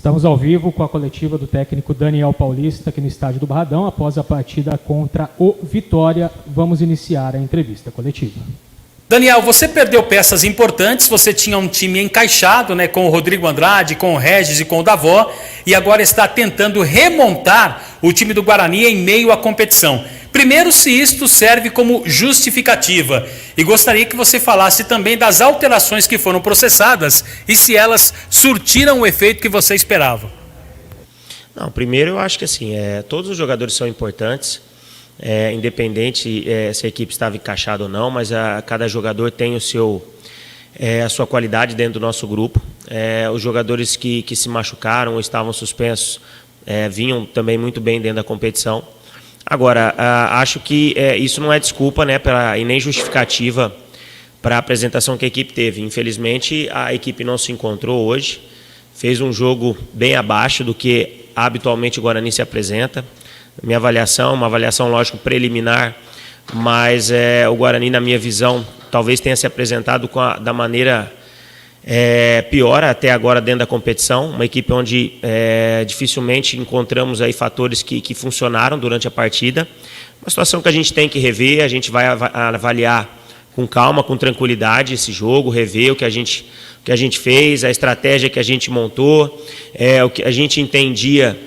Estamos ao vivo com a coletiva do técnico Daniel Paulista aqui no estádio do Barradão, após a partida contra o Vitória. Vamos iniciar a entrevista coletiva. Daniel, você perdeu peças importantes, você tinha um time encaixado, né, com o Rodrigo Andrade, com o Regis e com o Davó, e agora está tentando remontar o time do Guarani em meio à competição. Primeiro, se isto serve como justificativa, e gostaria que você falasse também das alterações que foram processadas e se elas surtiram o efeito que você esperava. Não, primeiro eu acho que assim, todos os jogadores são importantes, independente se a equipe estava encaixada ou não, mas cada jogador tem a sua qualidade dentro do nosso grupo. Os jogadores que se machucaram ou estavam suspensos vinham também muito bem dentro da competição. Agora, acho que isso não é desculpa, né, e nem justificativa para a apresentação que a equipe teve. Infelizmente, a equipe não se encontrou hoje, fez um jogo bem abaixo do que habitualmente o Guarani se apresenta. Minha avaliação, uma avaliação, lógico, preliminar, mas o Guarani, na minha visão, talvez tenha se apresentado da maneira pior até agora dentro da competição. Uma equipe onde dificilmente encontramos aí fatores que funcionaram durante a partida. Uma situação que a gente tem que rever, a gente vai avaliar com calma, com tranquilidade esse jogo, rever o que a gente fez, a estratégia que a gente montou, o que a gente entendia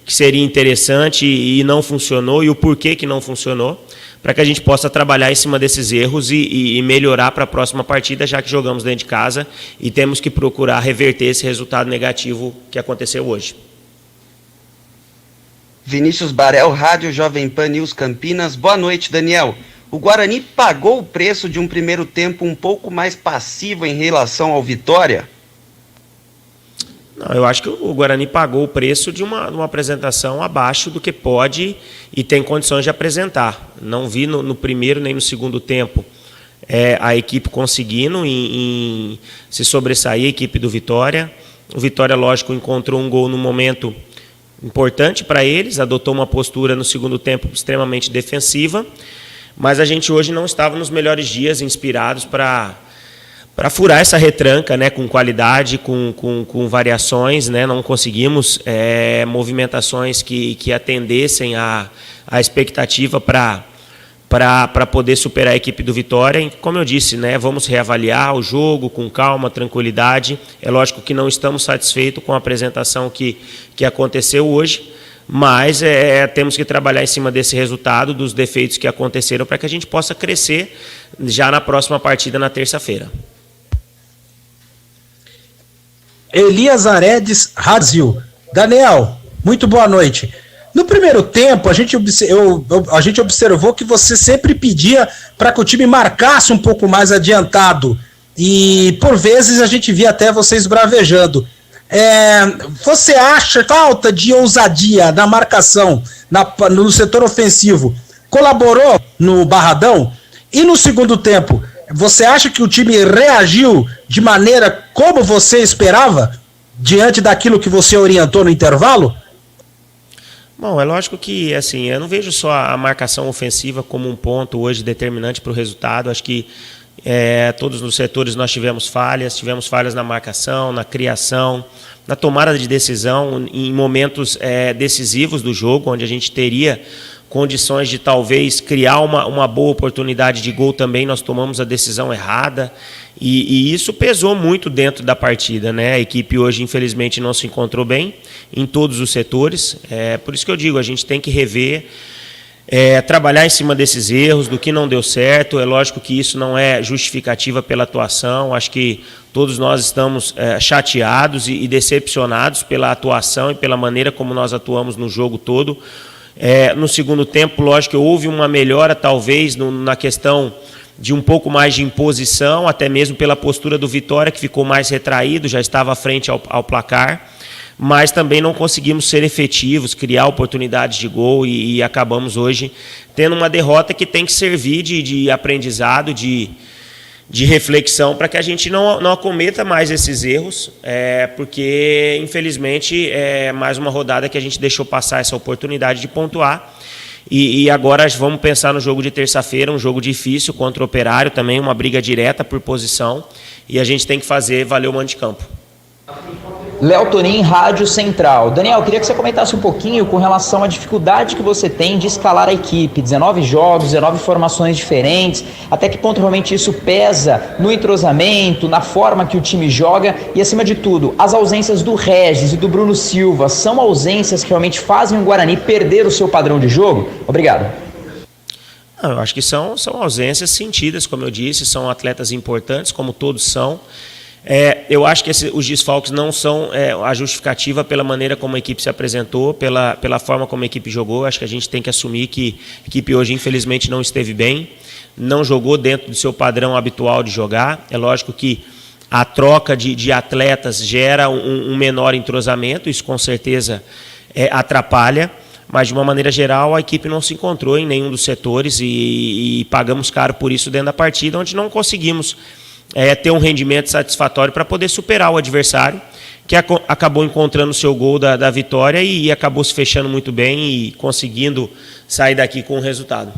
que seria interessante e não funcionou, e o porquê que não funcionou, para que a gente possa trabalhar em cima desses erros e melhorar para a próxima partida, já que jogamos dentro de casa e temos que procurar reverter esse resultado negativo que aconteceu hoje. Vinícius Barel, Rádio Jovem Pan News Campinas. Boa noite, Daniel. O Guarani pagou o preço de um primeiro tempo um pouco mais passivo em relação ao Vitória? Não, eu acho que o Guarani pagou o preço de uma apresentação abaixo do que pode e tem condições de apresentar. Não vi no primeiro nem no segundo tempo a equipe conseguindo em se sobressair, a equipe do Vitória. O Vitória, lógico, encontrou um gol num momento importante para eles, adotou uma postura no segundo tempo extremamente defensiva, mas a gente hoje não estava nos melhores dias, inspirados para furar essa retranca, né, com qualidade, com variações, né, não conseguimos movimentações que atendessem à expectativa para poder superar a equipe do Vitória. E, como eu disse, né, vamos reavaliar o jogo com calma, tranquilidade. É lógico que não estamos satisfeitos com a apresentação que aconteceu hoje, mas temos que trabalhar em cima desse resultado, dos defeitos que aconteceram, para que a gente possa crescer já na próxima partida, na terça-feira. Elias Aredes, Brasil. Daniel, muito boa noite. No primeiro tempo, a gente observou que você sempre pedia para que o time marcasse um pouco mais adiantado. E, por vezes, a gente via até vocês bravejando. Você acha falta de ousadia na marcação, no setor ofensivo, colaborou no Barradão? E no segundo tempo, você acha que o time reagiu de maneira como você esperava, diante daquilo que você orientou no intervalo? Bom, é lógico que assim, eu não vejo só a marcação ofensiva como um ponto hoje determinante para o resultado. Acho que todos os setores nós tivemos falhas na marcação, na criação, na tomada de decisão, em momentos decisivos do jogo, onde a gente teria condições de talvez criar uma boa oportunidade de gol também, nós tomamos a decisão errada, e isso pesou muito dentro da partida, né? A equipe hoje, infelizmente, não se encontrou bem em todos os setores, por isso que eu digo, a gente tem que rever, trabalhar em cima desses erros, do que não deu certo. É lógico que isso não é justificativa pela atuação, acho que todos nós estamos chateados e decepcionados pela atuação e pela maneira como nós atuamos no jogo todo. No segundo tempo, lógico que houve uma melhora, talvez, na questão de um pouco mais de imposição, até mesmo pela postura do Vitória, que ficou mais retraído, já estava à frente ao placar, mas também não conseguimos ser efetivos, criar oportunidades de gol e acabamos hoje tendo uma derrota que tem que servir de aprendizado, de reflexão, para que a gente não acometa mais esses erros, porque, infelizmente, é mais uma rodada que a gente deixou passar essa oportunidade de pontuar. E agora vamos pensar no jogo de terça-feira, um jogo difícil contra o Operário, também uma briga direta por posição, e a gente tem que fazer valer o mando de campo. Léo Tonin, Rádio Central. Daniel, queria que você comentasse um pouquinho com relação à dificuldade que você tem de escalar a equipe. 19 jogos, 19 formações diferentes. Até que ponto realmente isso pesa no entrosamento, na forma que o time joga e, acima de tudo, as ausências do Regis e do Bruno Silva são ausências que realmente fazem o Guarani perder o seu padrão de jogo? Obrigado. Não, eu acho que são ausências sentidas, como eu disse, são atletas importantes, como todos são. Eu acho que os desfalques não são a justificativa pela maneira como a equipe se apresentou, pela forma como a equipe jogou. Acho que a gente tem que assumir que a equipe hoje, infelizmente, não esteve bem, não jogou dentro do seu padrão habitual de jogar. É lógico que a troca de atletas gera um menor entrosamento, isso com certeza atrapalha, mas de uma maneira geral a equipe não se encontrou em nenhum dos setores e pagamos caro por isso dentro da partida, onde não conseguimos ter um rendimento satisfatório para poder superar o adversário, que acabou encontrando o seu gol da vitória e acabou se fechando muito bem e conseguindo sair daqui com o resultado.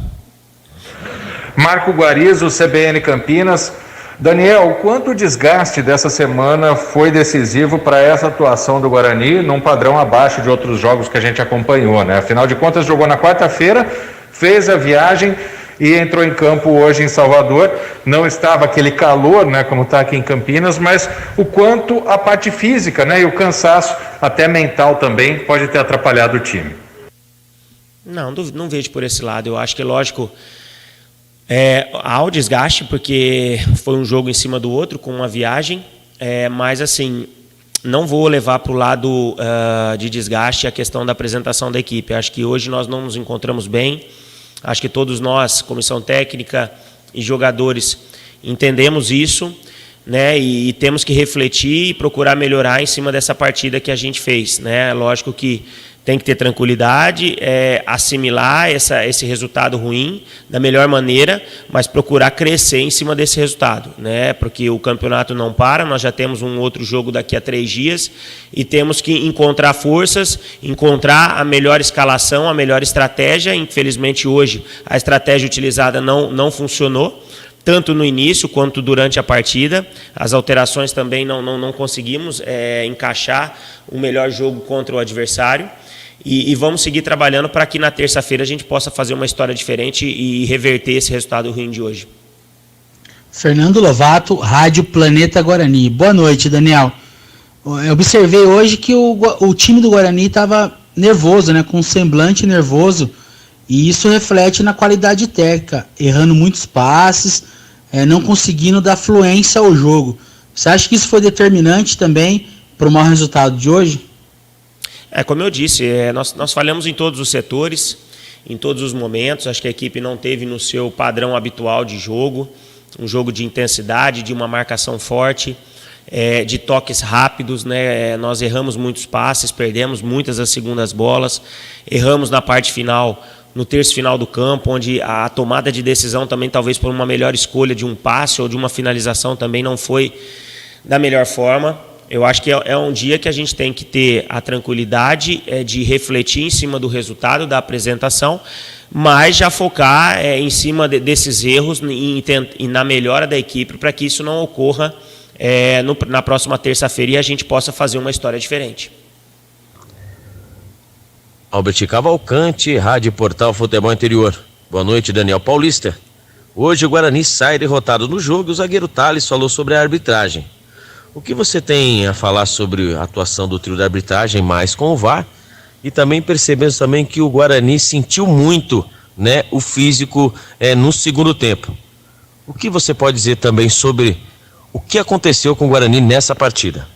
Marco Guarizo, CBN Campinas. Daniel, o quanto o desgaste dessa semana foi decisivo para essa atuação do Guarani, num padrão abaixo de outros jogos que a gente acompanhou, né? Afinal de contas, jogou na quarta-feira, fez a viagem e entrou em campo hoje em Salvador. Não estava aquele calor, né, como está aqui em Campinas, mas o quanto a parte física, né, e o cansaço, até mental também, pode ter atrapalhado o time. Não vejo por esse lado. Eu acho que, lógico, há o desgaste, porque foi um jogo em cima do outro, com uma viagem, mas assim, não vou levar para o lado de desgaste a questão da apresentação da equipe. Acho que hoje nós não nos encontramos bem. Acho que todos nós, comissão técnica e jogadores, entendemos isso, né? E temos que refletir e procurar melhorar em cima dessa partida que a gente fez, né? Lógico que tem que ter tranquilidade, assimilar esse resultado ruim da melhor maneira, mas procurar crescer em cima desse resultado, né? Porque o campeonato não para, nós já temos um outro jogo daqui a 3 dias e temos que encontrar forças, encontrar a melhor escalação, a melhor estratégia. Infelizmente hoje a estratégia utilizada não funcionou, tanto no início quanto durante a partida. As alterações também não conseguimos encaixar o melhor jogo contra o adversário. E vamos seguir trabalhando para que na terça-feira a gente possa fazer uma história diferente e reverter esse resultado ruim de hoje. Fernando Lovato, Rádio Planeta Guarani. Boa noite, Daniel. Eu observei hoje que o time do Guarani estava nervoso, né, com um semblante nervoso, e isso reflete na qualidade técnica, errando muitos passes, não conseguindo dar fluência ao jogo. Você acha que isso foi determinante também para o mau resultado de hoje? Como eu disse, nós falhamos em todos os setores, em todos os momentos. Acho que a equipe não teve no seu padrão habitual de jogo, um jogo de intensidade, de uma marcação forte, de toques rápidos, né? Nós erramos muitos passes, perdemos muitas das segundas bolas, erramos na parte final, no terço final do campo, onde a tomada de decisão também, talvez por uma melhor escolha de um passe ou de uma finalização, também não foi da melhor forma. Eu acho que é um dia que a gente tem que ter a tranquilidade de refletir em cima do resultado da apresentação, mas já focar em cima desses erros e na melhora da equipe para que isso não ocorra na próxima terça-feira e a gente possa fazer uma história diferente. Albert Cavalcante, Rádio Portal Futebol Interior. Boa noite, Daniel Paulista. Hoje o Guarani sai derrotado no jogo e o zagueiro Thales falou sobre a arbitragem. O que você tem a falar sobre a atuação do trio da arbitragem, mais com o VAR? E também percebemos também que o Guarani sentiu muito, né, o físico no segundo tempo. O que você pode dizer também sobre o que aconteceu com o Guarani nessa partida?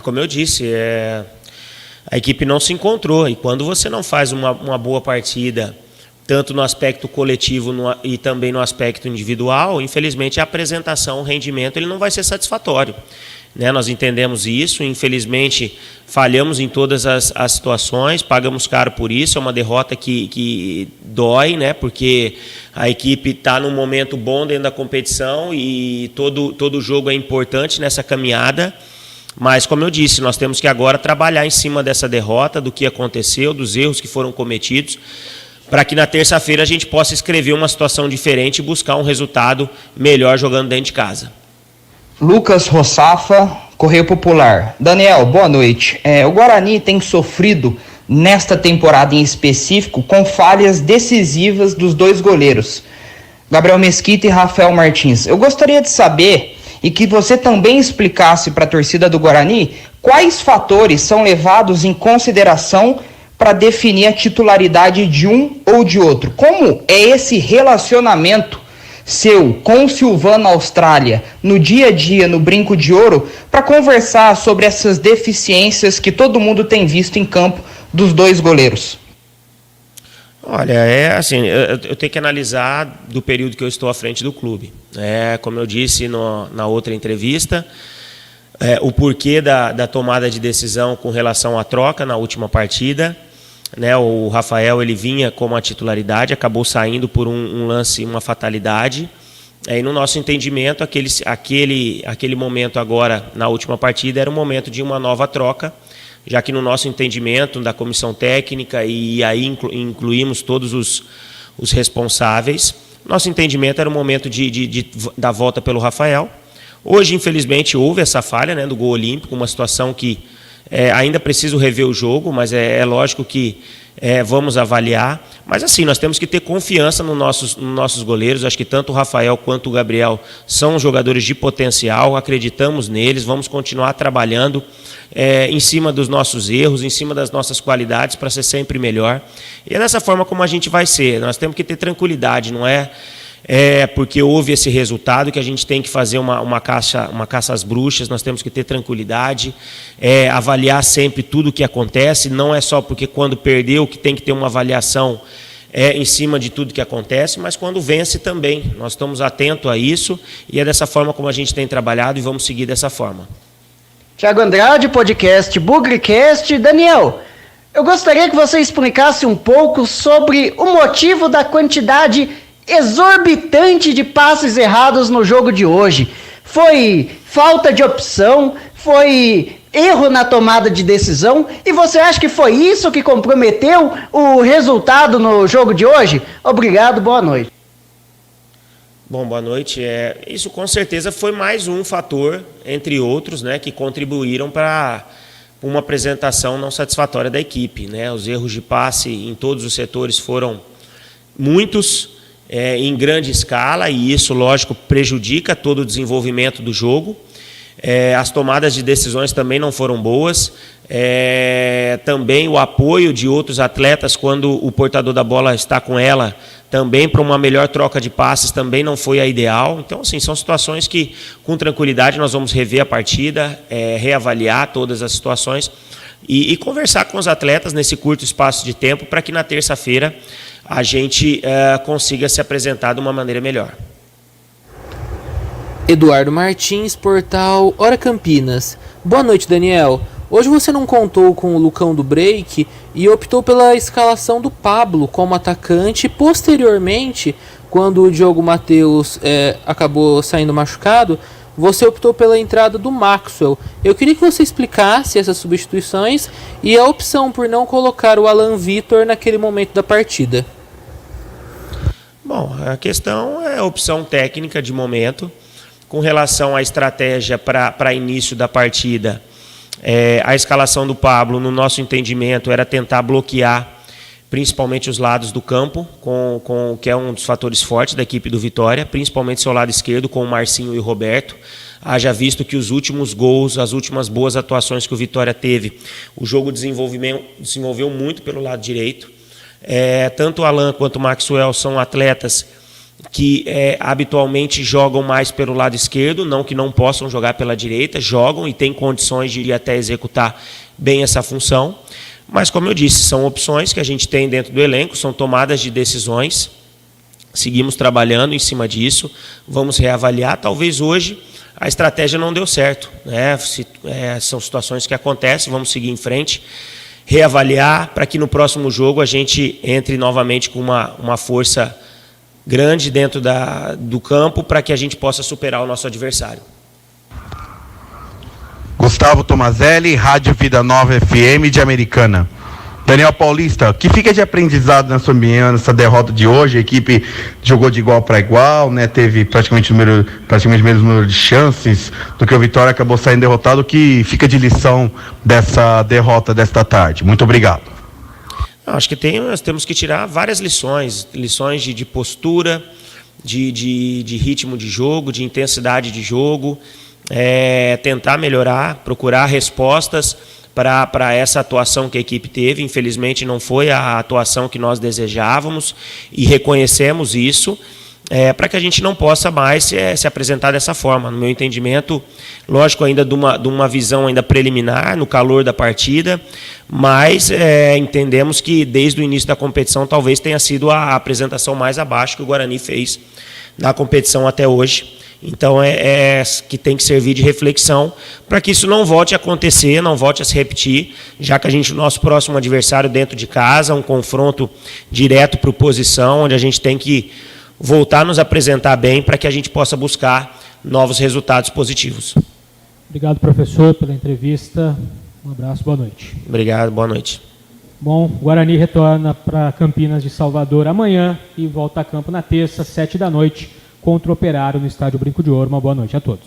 Como eu disse, a equipe não se encontrou. E quando você não faz uma boa partida, tanto no aspecto coletivo e também no aspecto individual, infelizmente a apresentação, o rendimento, ele não vai ser satisfatório, né? Nós entendemos isso, infelizmente falhamos em todas as situações, pagamos caro por isso, é uma derrota que dói, né? Porque a equipe está num momento bom dentro da competição e todo jogo é importante nessa caminhada. Mas, como eu disse, nós temos que agora trabalhar em cima dessa derrota, do que aconteceu, dos erros que foram cometidos, para que na terça-feira a gente possa escrever uma situação diferente e buscar um resultado melhor jogando dentro de casa. Lucas Rossafa, Correio Popular. Daniel, boa noite. O Guarani tem sofrido, nesta temporada em específico, com falhas decisivas dos dois goleiros, Gabriel Mesquita e Rafael Martins. Eu gostaria de saber, e que você também explicasse para a torcida do Guarani, quais fatores são levados em consideração para definir a titularidade de um ou de outro. Como é esse relacionamento seu com o Silvano Austrália no dia a dia, no Brinco de Ouro, para conversar sobre essas deficiências que todo mundo tem visto em campo dos dois goleiros? Olha, eu tenho que analisar do período que eu estou à frente do clube. Como eu disse na outra entrevista, o porquê da tomada de decisão com relação à troca na última partida. O Rafael, ele vinha com uma titularidade, acabou saindo por um lance, uma fatalidade. E no nosso entendimento, aquele momento agora, na última partida, era um momento de uma nova troca, já que no nosso entendimento da comissão técnica, e aí incluímos todos os responsáveis, nosso entendimento era o momento da volta pelo Rafael. Hoje, infelizmente, houve essa falha, do gol olímpico, uma situação que ainda preciso rever o jogo, mas é lógico que vamos avaliar. Mas assim, nós temos que ter confiança nos nossos goleiros. Acho que tanto o Rafael quanto o Gabriel são jogadores de potencial, acreditamos neles, vamos continuar trabalhando em cima dos nossos erros, em cima das nossas qualidades para ser sempre melhor. E é dessa forma como a gente vai ser. Nós temos que ter tranquilidade, não é porque houve esse resultado que a gente tem que fazer uma caça às bruxas. Nós temos que ter tranquilidade, avaliar sempre tudo o que acontece. Não é só porque quando perdeu que tem que ter uma avaliação em cima de tudo que acontece, mas quando vence também. Nós estamos atentos a isso e é dessa forma como a gente tem trabalhado e vamos seguir dessa forma. Tiago Andrade, podcast Bugrecast. Daniel, eu gostaria que você explicasse um pouco sobre o motivo da quantidade exorbitante de passes errados no jogo de hoje. Foi falta de opção? Foi erro na tomada de decisão? E você acha que foi isso que comprometeu o resultado no jogo de hoje? Obrigado, boa noite. Bom, boa noite. Isso com certeza foi mais um fator, entre outros, que contribuíram para uma apresentação não satisfatória da equipe. Os erros de passe em todos os setores foram muitos, em grande escala, e isso, lógico, prejudica todo o desenvolvimento do jogo. As tomadas de decisões também não foram boas. Também o apoio de outros atletas quando o portador da bola está com ela, também para uma melhor troca de passes, também não foi a ideal. Então, assim, são situações que, com tranquilidade, nós vamos rever a partida, reavaliar todas as situações e conversar com os atletas nesse curto espaço de tempo para que na terça-feira a gente consiga se apresentar de uma maneira melhor. Eduardo Martins, portal Hora Campinas. Boa noite, Daniel. Hoje você não contou com o Lucão do Break e optou pela escalação do Pablo como atacante. Posteriormente, quando o Diogo Matheus acabou saindo machucado, você optou pela entrada do Maxwell. Eu queria que você explicasse essas substituições e a opção por não colocar o Alan Vitor naquele momento da partida. Bom, a questão é a opção técnica de momento. Com relação à estratégia para início da partida, a escalação do Pablo, no nosso entendimento, era tentar bloquear principalmente os lados do campo, que é um dos fatores fortes da equipe do Vitória, principalmente seu lado esquerdo, com o Marcinho e o Roberto. Haja visto que os últimos gols, as últimas boas atuações que o Vitória teve, o jogo desenvolveu muito pelo lado direito. Tanto o Alan quanto o Maxwell são atletas que habitualmente jogam mais pelo lado esquerdo, não que não possam jogar pela direita, jogam e têm condições de ir até executar bem essa função. Mas, como eu disse, são opções que a gente tem dentro do elenco, são tomadas de decisões, seguimos trabalhando em cima disso, vamos reavaliar. Talvez hoje a estratégia não deu certo, são situações que acontecem, vamos seguir em frente, reavaliar para que no próximo jogo a gente entre novamente com uma força grande dentro do campo para que a gente possa superar o nosso adversário. Gustavo Tomazelli, Rádio Vida Nova FM de Americana. Daniel Paulista, que fica de aprendizado na sua opinião nessa derrota de hoje? A equipe jogou de igual para igual, né? Teve praticamente o mesmo número de chances do que o Vitória, acabou saindo derrotado. O que fica de lição dessa derrota desta tarde? Muito obrigado. Acho que nós temos que tirar várias lições de postura, de ritmo de jogo, de intensidade de jogo, tentar melhorar, procurar respostas para essa atuação que a equipe teve. Infelizmente não foi a atuação que nós desejávamos e reconhecemos isso, para que a gente não possa mais se apresentar dessa forma. No meu entendimento, lógico, ainda de uma visão ainda preliminar, no calor da partida, mas entendemos que desde o início da competição talvez tenha sido a apresentação mais abaixo que o Guarani fez na competição até hoje. Então que tem que servir de reflexão para que isso não volte a acontecer, não volte a se repetir, já que o nosso próximo adversário dentro de casa, um confronto direto para oposição, onde a gente tem que voltar a nos apresentar bem para que a gente possa buscar novos resultados positivos. Obrigado, professor, pela entrevista. Um abraço, boa noite. Obrigado, boa noite. Bom, o Guarani retorna para Campinas de Salvador amanhã e volta a campo na terça, 7 da noite, contra o Operário no Estádio Brinco de Ouro. Uma boa noite a todos.